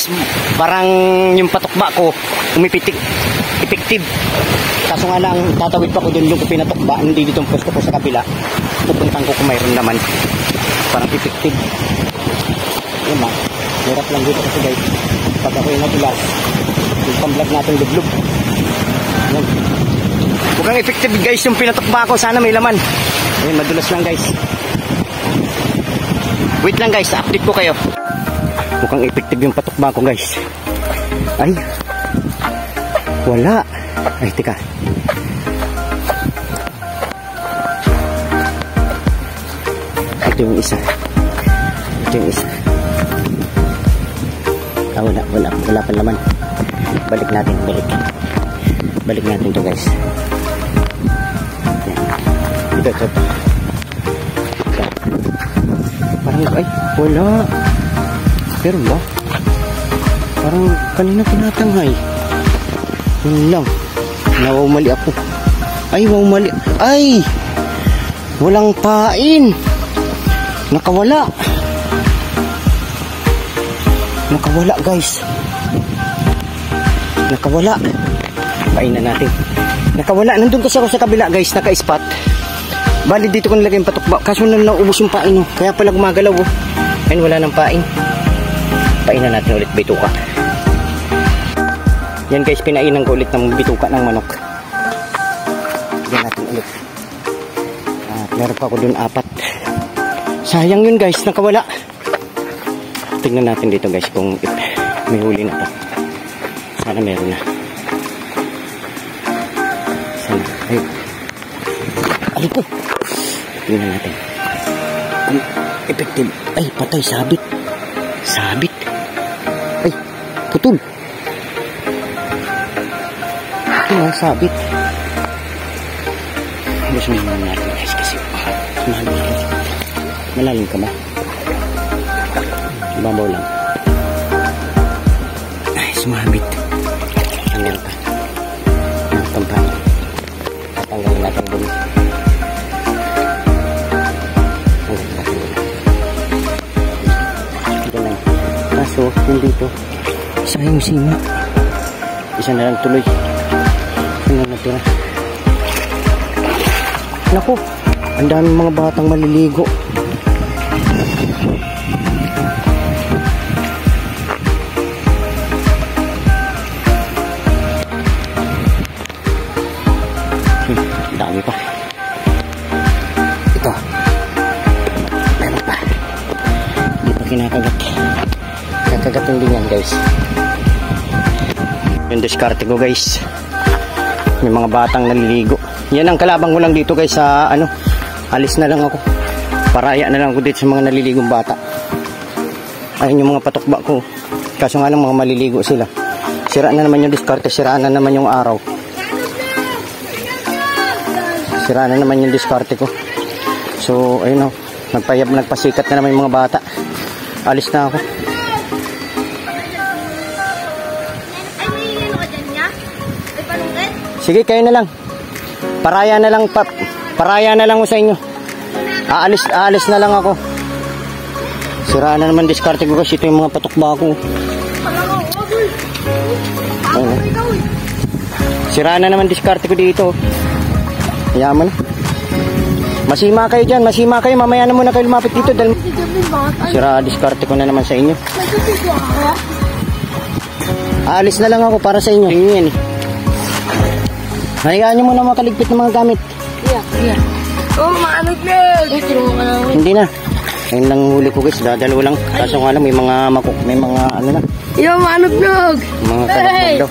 guys, parang yung patukba ko umipitik, effective. Kaso nga lang, tatawid pa ko doon yung pinatukba, hindi dito ang pwesto ko sa kabila. Pupuntan ko kung mayroon naman. Parang effective. Yan ba? Hirap lang dito kasi guys. Pag ako yung nadulas, yung pang-vlog natin lublog. Yan. Mukhang effective guys yung pinatukba ko. Sana may laman. Ayun, madulas lang guys. Wait lang guys, update ko kayo. Mukhang effective yung patukba ko guys. Ay, wala. Ay, teka. Ito yung isa. Ito yung isa. Ah, wala pa laman. Balik natin, balik natin to guys. Ito. Parang, ay, wala. Pero ba? Parang kanina pinatanghay. Yun lang. Nawawmali ako. Ay, wawmali. Ay! Walang pain. Nakawala. Nakawala guys. Nakawala. Pain na natin. Nakawala. Nandun kasi ako sa kabila guys. Naka-spot. Bali dito ko nilagay yung patukba. Kaso na naubos yung pain. Oh. Kaya pala gumagalaw. Oh. Ayun, wala ng pain. Pain na natin ulit bituka. Yan guys, pinainan ko ulit ng bituka ng manok. Yan natin ulit. At meron pa ako dun 4. Sayang yun guys, nakawala. Tingnan natin dito guys kung may huli na to. Sana meron na. Sana. Ayun. Alin ko. Tingnan natin. Effective. Ay, patay, sabit. Sabit. Ay, putol. Ito sabit. Gusto mo naman natin guys kasi malalim ka ba? Babaw lang. Ay, sumabit. Meron pa. Tampang. Tatanggalin natin bumi. Ito lang. Kaso, yung dito, sayang sima. Isa na lang tuloy. Ano natira? Naku, ang daming mga batang maliligo. Dami pa. Ito. Meron pa. Hindi pa kinakagat. Kakagatin din yan guys. Yung diskarte ko guys. May mga batang naliligo. Yan ang kalabang ko lang dito guys sa ano. Alis na lang ako. Paraya na lang ako dito sa mga naliligong bata. Ayun yung mga patukba ko. Kaso nga lang mga maliligo sila. Sira na naman yung diskarte. Sira na naman yung araw. Sira na naman yung diskarte ko. So ayun o. Nagpasikat na naman yung mga bata. Alis na ako. Sige, kayo na lang. Paraya na lang sa inyo. Aalis na lang ako. Sira na naman diskarte ko kasi ito yung mga patukba ko. Sira na naman diskarte ko dito. Yaman. Masima kayo dyan, masima kayo. Mamaya na muna kayo lumapit dito dahil sira diskarte ko na naman sa inyo. Aalis na lang ako para sa inyo. Inyo yan eh. Hayaan nyo muna makaligpit ng mga gamit. Yeah. Oh, maanog na. Hindi na. Ayun lang huli ko guys. Dadalo lang. Kaso nga lang may mga ano na. Yo, maanog na. Mga kalagpag daw.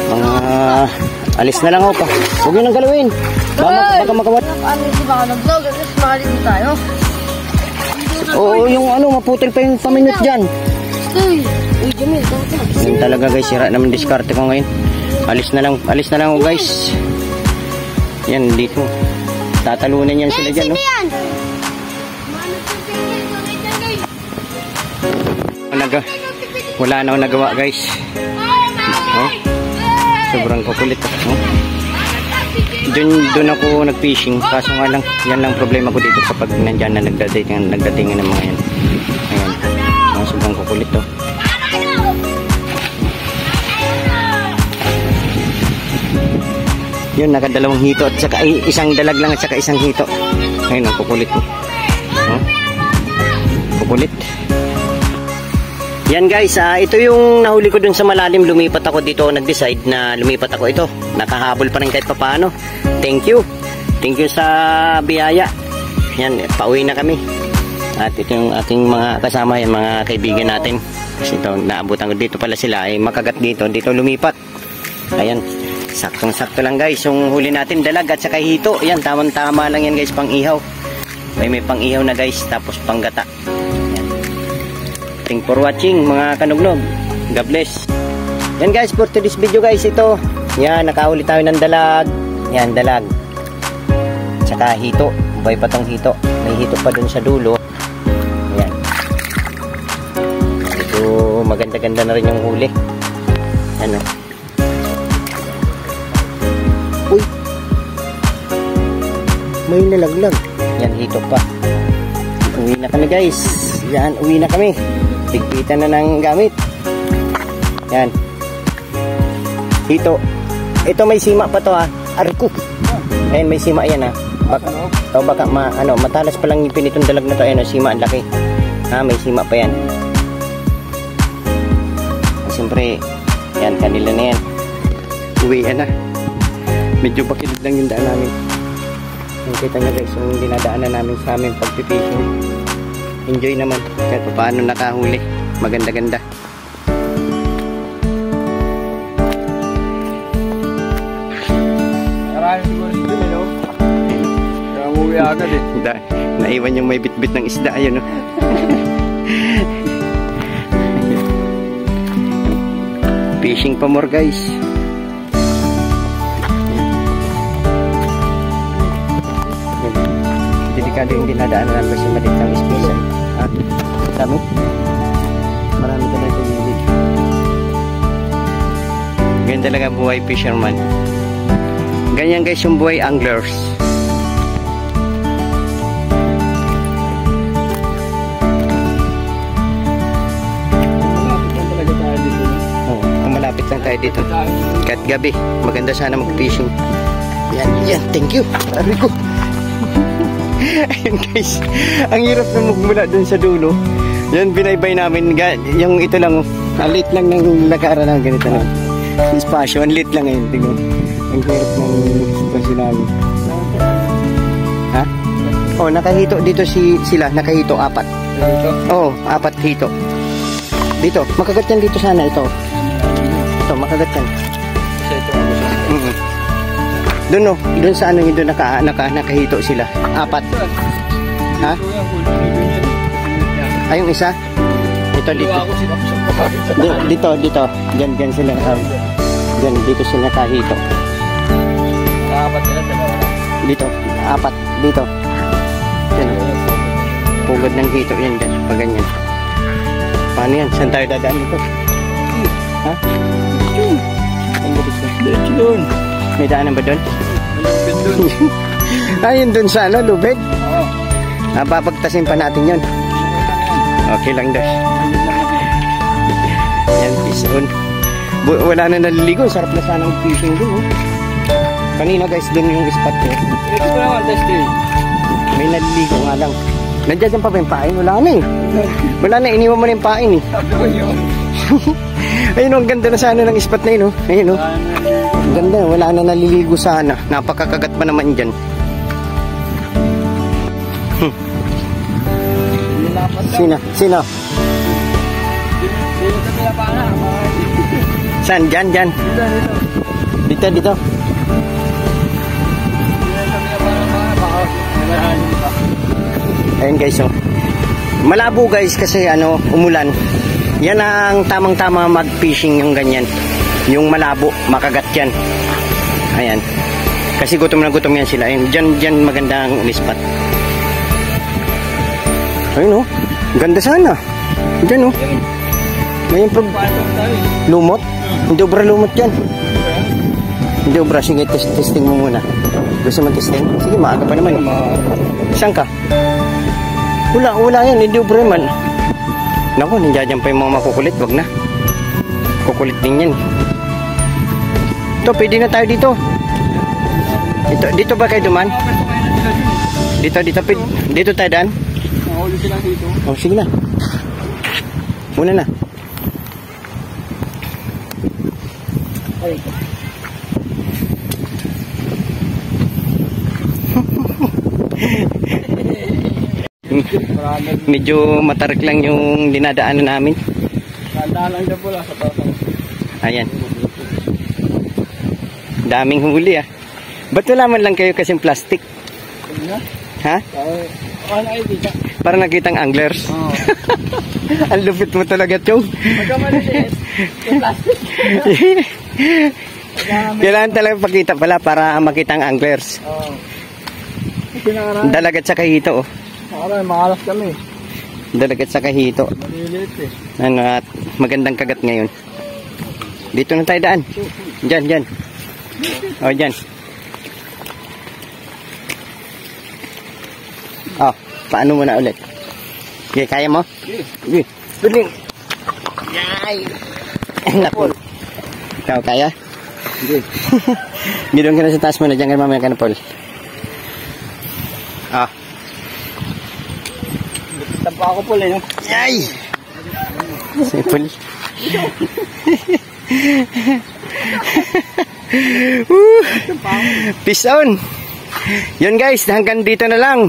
Mga alis na lang ako pa. Huwag nyo nang galawin. Baka makawat. Ano si baka nag-vlog? Kasi sumali tayo. Oo, yung ano, maputil pa yung paminute dyan. Uy, Jamil. Yan talaga guys. Sira naman diskarte ko ngayon. Alis na lang ako guys. Yan dito. Tatalunan yan sila dyan, no? Wala na akong nagawa guys. Oh, sobrang kukulit. Oh. Doon ako nag-fishing. Kaso nga lang, yan lang problema ko dito kapag nandyan na nagdatingan ng mga yan. Ayan. Oh, sobrang kukulit to. Yun, nakadalawang hito at saka isang dalag lang at saka isang hito. Ayun, ang kukulit mo. Oh. Kukulit. Yan guys, ito yung nahuli ko dun sa malalim. Lumipat ako dito, nag-decide na lumipat ako ito. Nakahabol pa rin kahit papaano. Thank you. Thank you sa biyaya. Yan, pauwi na kami. At ito yung ating mga kasama, yung mga kaibigan natin. Kasi ito, naabutan ko dito pala sila. Ay makagat dito, dito lumipat. Ayan, saktong-sakto lang guys. Yung huli natin, dalag at saka hito. Yan, tamang-tama lang yan guys, pang ihaw. May pang ihaw na guys, tapos pang gata. Thanks for watching mga kanugnog. God bless. Yan guys, for today's video guys, ito. Yan, nakahuli tayo ng dalag. Yan, dalag. Tsaka hito. Buhay pa tong hito. May hito pa dun sa dulo. Yan. Ito, maganda-ganda na rin yung huli. Ano? Uy! May nalaglag. Yan, hito pa. Uwi na kami guys. Yan, uwi na kami. Tigpitan na ng gamit. Yan. Hito. Ito may sima pa to ha. Arko. Ayan, may sima yan ha. Baka matalas pa lang yung pinitong dalag na to. Ayan, sima ang laki. Ha, may sima pa yan. Siyempre, yan, kanila na yan. Uwian na. Medyo bakilid lang yung daan namin. Kita nyo guys, yung dinadaanan namin sa aming pagpipishing. Enjoy naman kahit paano nakahuli. Maganda-ganda. Marami siguro dito eh, no? Kaya umuwi agad eh. Naiwan yung may bit-bit ng isda. Ayun, no? Fishing pa more guys. Delikado yung dinadaanan namin kasi malit ng space. Dami. Marami talaga yung video. Ganyan talaga buhay fisherman. Ganyan guys yung buhay anglers. Malapit lang tayo dito. Kahit gabi, maganda sana mag-fishing. Yan, thank you. Aray ko. Ayun guys, ang hirap na magmula dun sa dulo. Yan, binaybay namin. Yung ito lang, ang lit lang ng lakaran ng ganito na. Espasyo, ang lit lang ngayon. Tingnan. Ang hirap ng espasyo namin. Ha? Oh, nakahito dito sila. Nakahito, 4. Oh, 4 hito. Dito, makagat yan dito sana ito. Ito, makagat yan. Doon no, doon sa ano doon nakahito sila. 4. Ha? Ay, yung isa? Ito dito. Dito. Diyan sila. Diyan, dito sila nakahito. 4 sila, 2. Dito, 4. Dito. Diyan. Pugad ng hito yan guys, pag ganyan. Paano yan? Saan tayo dadaan dito? Ha? Diretso doon. May daanan ba doon? Malupit doon. Ayun doon sa ano, lubid? Oo. Babagtasin pa natin yun. Okay lang daw. Yan, peace on. Wala na naliligo. Sarap na sana ang fishing doon. Oh. Kanina guys, doon yung spot ko. Ito ko naman, testing. May naliligo nga lang. Nandiyan pa ba yung pain? Wala na eh. Wala na, iniwan mo na yung pain eh. Sabi ko yun. Ayun, ang ganda na sana ng spot na yun. Oh. Ayun, oh. Ang ganda, wala na naliligo sana. Napakakagat pa naman dyan. Sino? Sino sa pinapana? Saan? Dyan. Dito. Sino sa pinapana? Ayun guys, oh. Malabo guys kasi umulan. Yan ang tamang-tama mag-fishing yung ganyan. Yung malabo, makagat yan. Ayan. Kasi gutom na gutom yan sila. Ayun, dyan magandang spot. Ayun, oh. Ganda sana. Dyan, oh. Ngayon lumot? Hindi obra lumot yan. Hindi obra. Sige, testing mo muna. Gusto mo testing? Sige, maaga pa naman. Saan ka? Wala yan. Hindi obra man. Naku, nandiyan pa yung mga makukulit. Wag na. Kukulit din yan. Ito, pwede na tayo dito. Dito ba kayo duman? Dito tayo daan? Nahuli sila dito. Oh, sige na. Muna na. Medyo matarik lang yung dinadaanan namin. Tandaan lang dyan pula sa pasang. Ayan. Daming huli ah. Ba't wala man lang kayo kasing plastic? Sige na. Ha? Nakikita. Para nakitang anglers. Oo. Ang lupit mo talaga, Chong. Magkamaliliit. Yung plastic. Kailangan talaga pakita pala para makita ang anglers. Oo. Kasi nakaraan. Dalagat sa kahito, oh. Nakaraan, makalas kami. Dalagat sa kahito. Maliliit eh. Ano, at magandang kagat ngayon. Dito na tayo daan. Diyan. O, diyan. Oh, paano mo na ulit? Okay, kaya mo? Sige. Tuling. Yay! Naku. Ikaw, kaya? Hindi. Gidon ka na sa taas mo na. Diyan ka mamaya ka na, Paul. Ah. Tapa ako pula yun. Yay! Si Paul. Peace on. Yun guys, hanggang dito na lang.